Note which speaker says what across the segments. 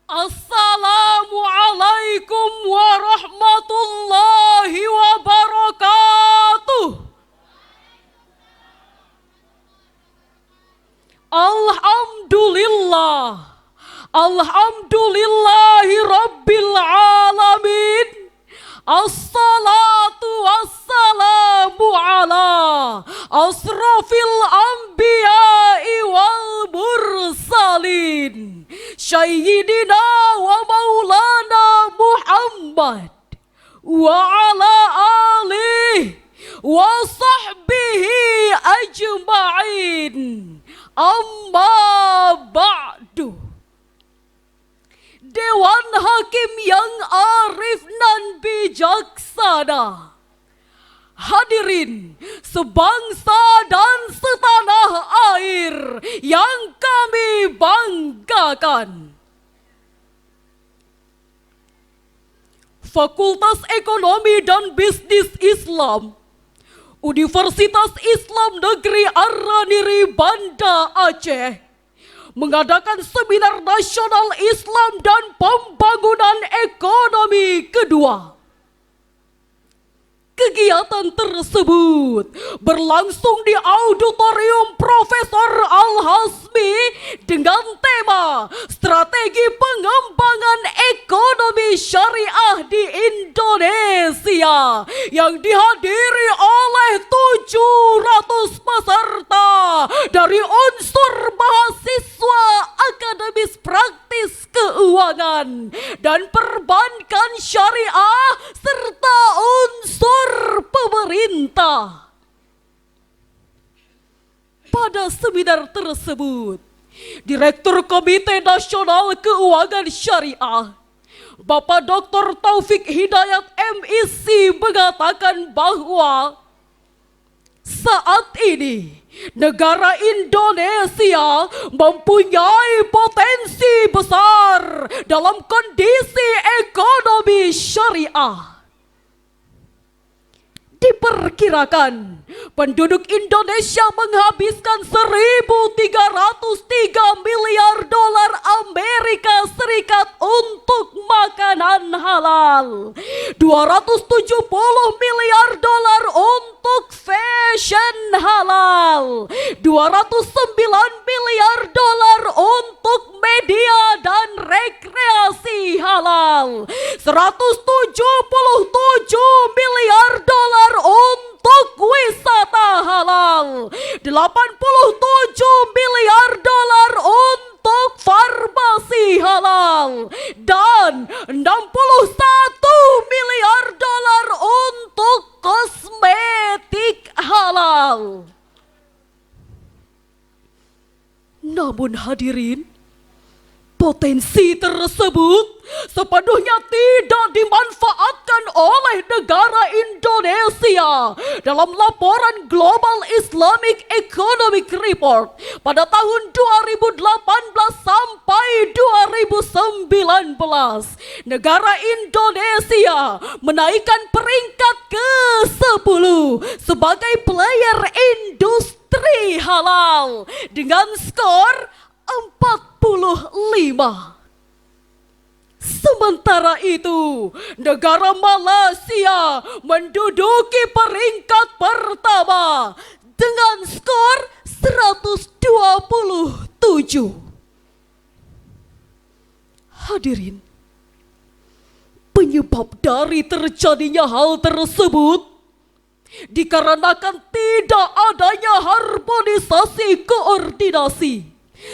Speaker 1: Assalamualaikum warahmatullahi wabarakatuh. Alhamdulillah. Alhamdulillahi rabbil alamin. Assalatu wassalamu ala asrafil anbiya'i wal mursalin Sayyidina wa maulana Muhammad wa ala alihi wa sahbihi ajma'in. Amma ba'du. Dewan Hakim yang arif nan bijaksana, hadirin sebangsa dan setanah air yang kami banggakan. Fakultas Ekonomi dan Bisnis Islam Universitas Islam Negeri Araniri Banda Aceh mengadakan Seminar Nasional Islam dan Pembangunan Ekonomi kedua. Kegiatan tersebut berlangsung di Auditorium Profesor Al-Hasmi dengan tema Strategi Pengembangan Ekonomi Syariah di Indonesia yang dihadiri oleh 700 peserta dari unsur mahasiswa akademis praktis keuangan dan perbankan syariah serta unsur pemerintah. Pada seminar tersebut, Direktur Komite Nasional Keuangan Syariah, Bapak Dr. Taufik Hidayat MIC mengatakan bahwa saat ini negara Indonesia mempunyai potensi besar dalam kondisi ekonomi syariah. Diperkirakan penduduk Indonesia menghabiskan 1.303 miliar dolar Amerika Serikat untuk makanan halal, 270 miliar dolar untuk fashion halal, 209 miliar dolar untuk media dan rekreasi halal, 177 miliar dolar untuk wisata halal, 87 miliar dolar untuk farmasi halal, dan 61 miliar dolar untuk kosmetik halal. Namun hadirin, potensi tersebut sepenuhnya tidak dimanfaatkan oleh negara Indonesia dalam laporan Global Islamic Economic Report pada tahun 2018 sampai 2019. Negara Indonesia menaikkan peringkat ke-10 sebagai player industri halal dengan skor 45. Sementara itu, negara Malaysia menduduki peringkat pertama dengan skor 127. Hadirin, penyebab dari terjadinya hal tersebut dikarenakan tidak adanya harmonisasi koordinasi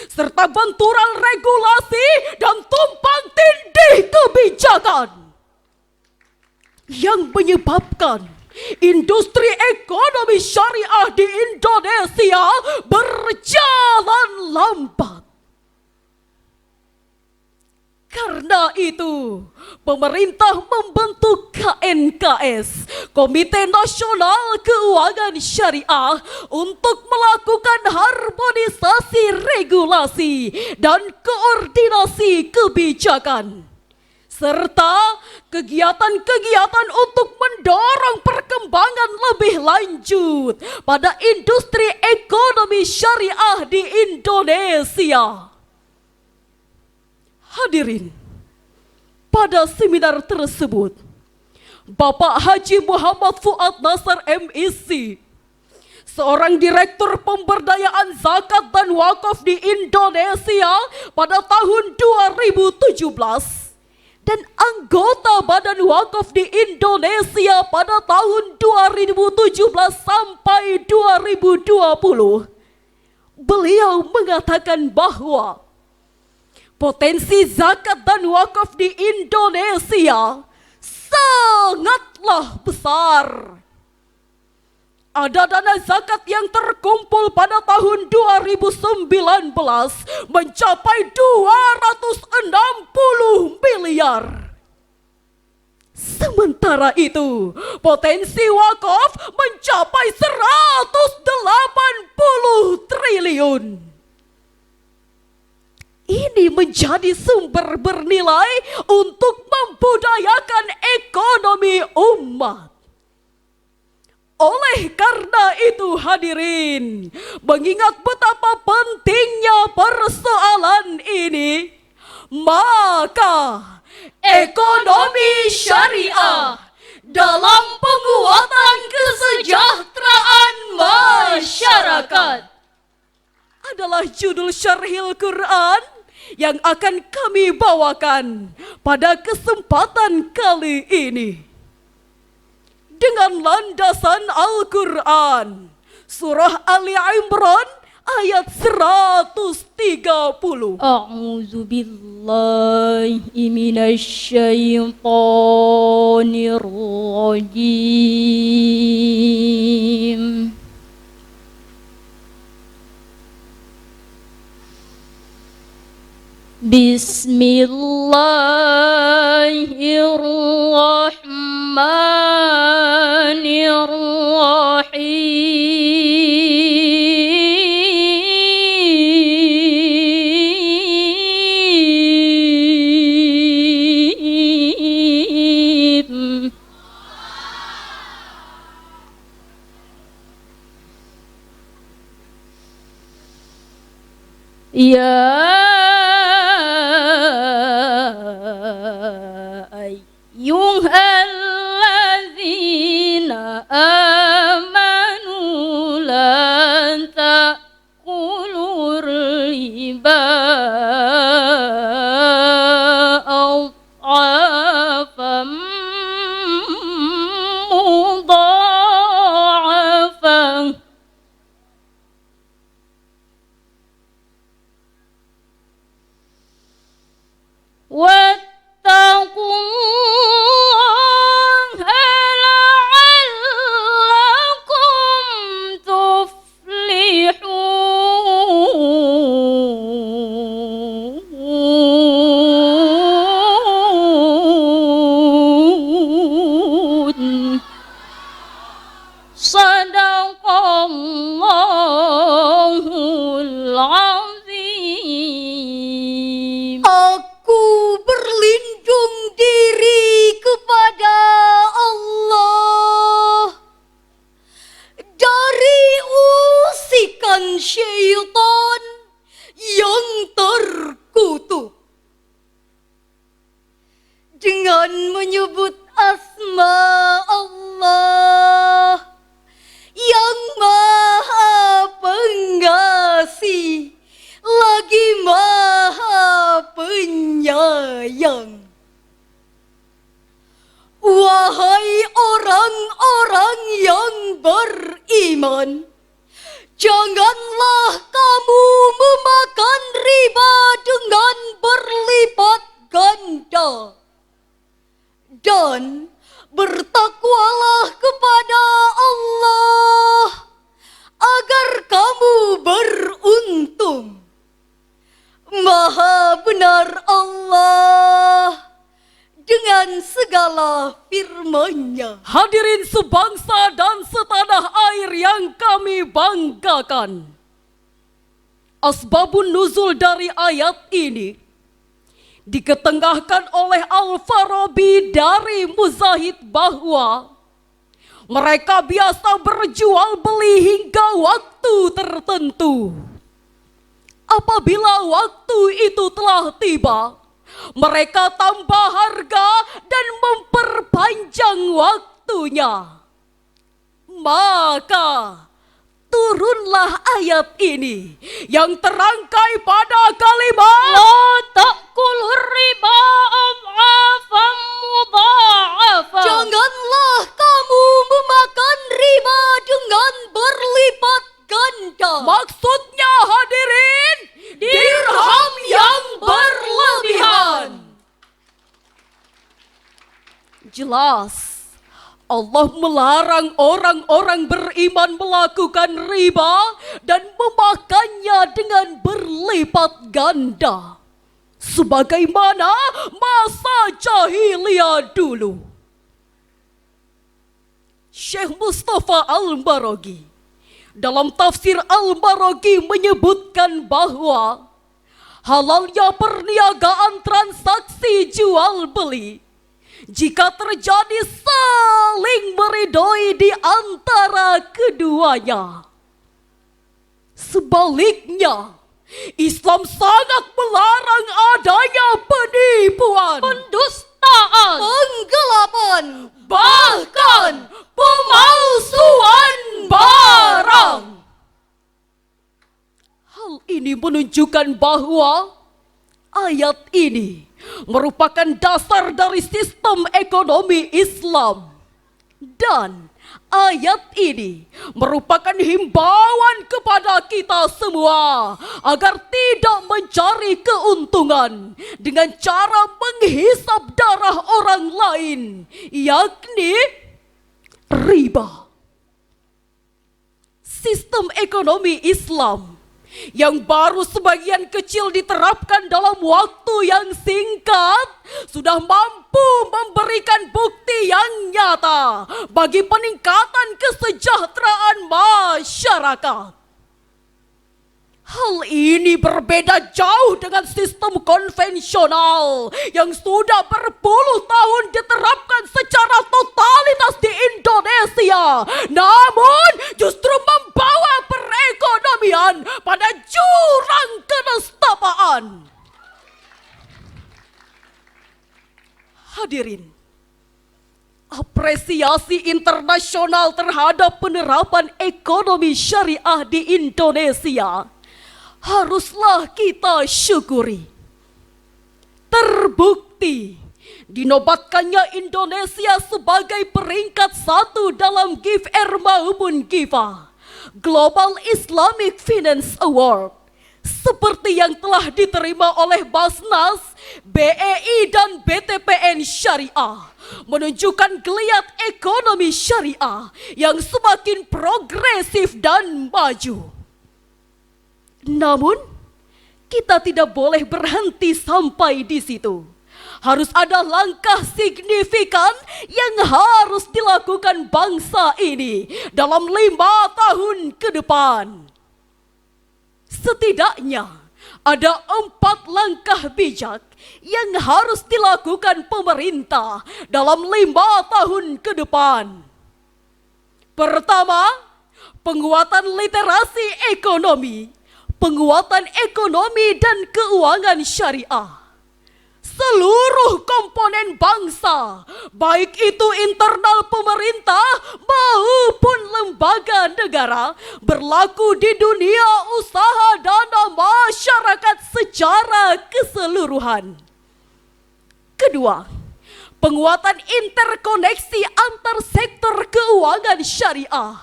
Speaker 1: serta benturan regulasi dan tumpang tindih kebijakan yang menyebabkan industri ekonomi syariah di Indonesia berjalan lambat. Karena itu, pemerintah membentuk KNKS, Komite Nasional Keuangan Syariah, untuk melakukan harmonisasi regulasi dan koordinasi kebijakan, serta kegiatan-kegiatan untuk mendorong perkembangan lebih lanjut pada industri ekonomi syariah di Indonesia. Hadirin, pada seminar tersebut, Bapak Haji Muhammad Fuad Nasar MEC, seorang direktur pemberdayaan zakat dan wakaf di Indonesia pada tahun 2017 dan anggota Badan Wakaf di Indonesia pada tahun 2017 sampai 2020. Beliau mengatakan bahwa potensi zakat dan wakaf di Indonesia sangatlah besar. Ada dana zakat yang terkumpul pada tahun 2019 mencapai 260 miliar. Sementara itu, potensi wakaf mencapai 180 triliun. Ini menjadi sumber bernilai untuk membudayakan ekonomi umat. Oleh karena itu hadirin, mengingat betapa pentingnya persoalan ini, maka ekonomi syariah dalam penguatan kesejahteraan masyarakat adalah judul Syarhil Quran yang akan kami bawakan pada kesempatan kali ini. Dengan landasan Al-Quran, Surah Ali Imran ayat 130.
Speaker 2: A'udzu billahi minasyaitonir rajim. Bismillahirrahmanirrahim. Ya ayyuhalladzina amanu lan ta'kulur riba adhafan mudha'afan. Sadaqallahul azim.
Speaker 3: Aku berlindung diri kepada Allah dari usikan syaitan yang terkutuk. Dengan menyebut asma Allah yang Maha Pengasih lagi Maha Penyayang. Wahai orang-orang yang beriman, janganlah kamu memakan riba dengan berlipat ganda, dan bertakwalah kepada Allah agar kamu beruntung. Maha benar Allah dengan segala firman-Nya.
Speaker 1: Hadirin sebangsa dan setanah air yang kami banggakan, asbabun nuzul dari ayat ini diketengahkan oleh Al-Farabi dari Muzahid bahwa mereka biasa berjual beli hingga waktu tertentu. Apabila waktu itu telah tiba, mereka tambah harga dan memperpanjang waktunya. Maka turunlah ayat ini yang terangkai pada kalimat
Speaker 2: La ta'kulur riba adhafan mudha'afa.
Speaker 3: Janganlah kamu memakan riba dengan berlipat ganda.
Speaker 1: Maksudnya hadirin, dirham yang berlebihan. Jelas Allah melarang orang-orang beriman melakukan riba dan memakannya dengan berlipat ganda, sebagaimana masa jahiliyah dulu. Syekh Mustafa Al-Maraghi dalam tafsir Al-Maraghi menyebutkan bahwa halalnya perniagaan transaksi jual beli jika terjadi saling meridhoi di antara keduanya. Sebaliknya, Islam sangat melarang adanya penipuan,
Speaker 2: Pendustaan.
Speaker 3: Penggelapan,
Speaker 1: bahkan pemalsuan barang. Hal ini menunjukkan bahwa ayat ini merupakan dasar dari sistem ekonomi Islam. Dan ayat ini merupakan himbauan kepada kita semua agar tidak mencari keuntungan dengan cara menghisap darah orang lain, yakni riba. Sistem ekonomi Islam yang baru sebagian kecil diterapkan dalam waktu yang singkat sudah mampu memberikan bukti yang nyata bagi peningkatan kesejahteraan masyarakat. Hal ini berbeda jauh dengan sistem konvensional yang sudah berpuluh tahun diterapkan secara totalitas di Indonesia, namun justru membawa perekonomian pada jurang kenestapaan. Hadirin, apresiasi internasional terhadap penerapan ekonomi syariah di Indonesia haruslah kita syukuri. Terbukti dinobatkannya Indonesia sebagai peringkat 1 dalam GIFR maupun GIFA, Global Islamic Finance Award, seperti yang telah diterima oleh Basnas, BEI dan BTPN Syariah, menunjukkan geliat ekonomi syariah yang semakin progresif dan maju. Namun, kita tidak boleh berhenti sampai di situ. Harus ada langkah signifikan yang harus dilakukan bangsa ini dalam 5 tahun ke depan. Setidaknya ada 4 langkah bijak yang harus dilakukan pemerintah dalam 5 tahun ke depan. Pertama, penguatan literasi ekonomi, penguatan ekonomi dan keuangan syariah. Seluruh komponen bangsa, baik itu internal pemerintah maupun lembaga negara, berlaku di dunia usaha dan masyarakat secara keseluruhan. Kedua, penguatan interkoneksi antar sektor keuangan syariah,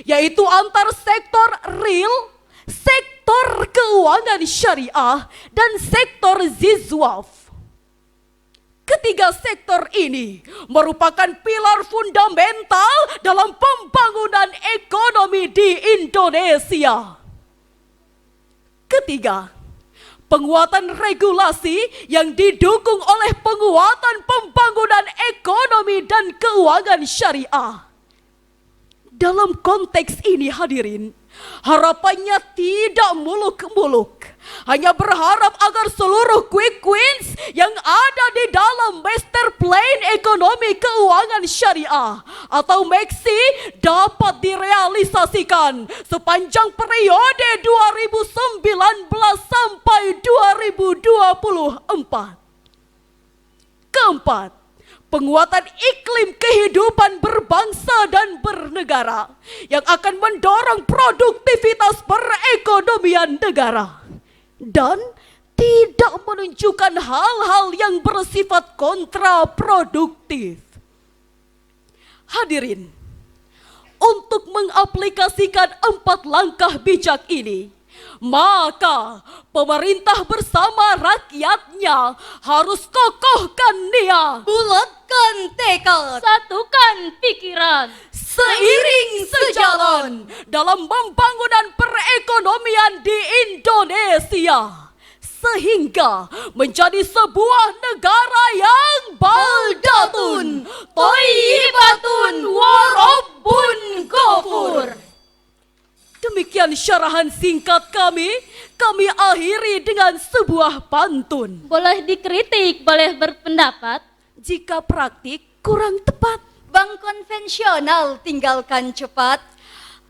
Speaker 1: yaitu antar sektor real, sektor keuangan syariah, dan sektor zizwaf. Ketiga sektor ini merupakan pilar fundamental dalam pembangunan ekonomi di Indonesia. Ketiga, penguatan regulasi yang didukung oleh penguatan pembangunan ekonomi dan keuangan syariah. Dalam konteks ini hadirin, harapannya tidak muluk-muluk, hanya berharap agar seluruh quick wins yang ada di dalam Master Plan Ekonomi Keuangan Syariah atau MEKSI dapat direalisasikan sepanjang periode 2019 sampai 2024. Keempat, penguatan iklim kehidupan berbangsa dan bernegara yang akan mendorong produktivitas perekonomian negara dan tidak menunjukkan hal-hal yang bersifat kontraproduktif. Hadirin, untuk mengaplikasikan 4 langkah bijak ini, maka pemerintah bersama rakyatnya harus kokohkan niat,
Speaker 3: Bulatkan tekad,
Speaker 2: Satukan pikiran,
Speaker 1: seiring sejalan dalam pembangunan perekonomian di Indonesia, sehingga menjadi sebuah negara yang baldatun, thayyibatun, warabbun ghafur. Demikian syarahan singkat kami akhiri dengan sebuah pantun.
Speaker 2: boleh dikritik, boleh berpendapat.
Speaker 1: Jika praktik kurang tepat,
Speaker 3: bank konvensional tinggalkan cepat.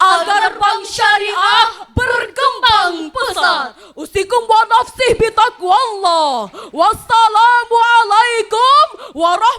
Speaker 1: agar bank syariah berkembang pesat. Usikum wa nafsih bitaqwallah. Wassalamualaikum warahmatullahi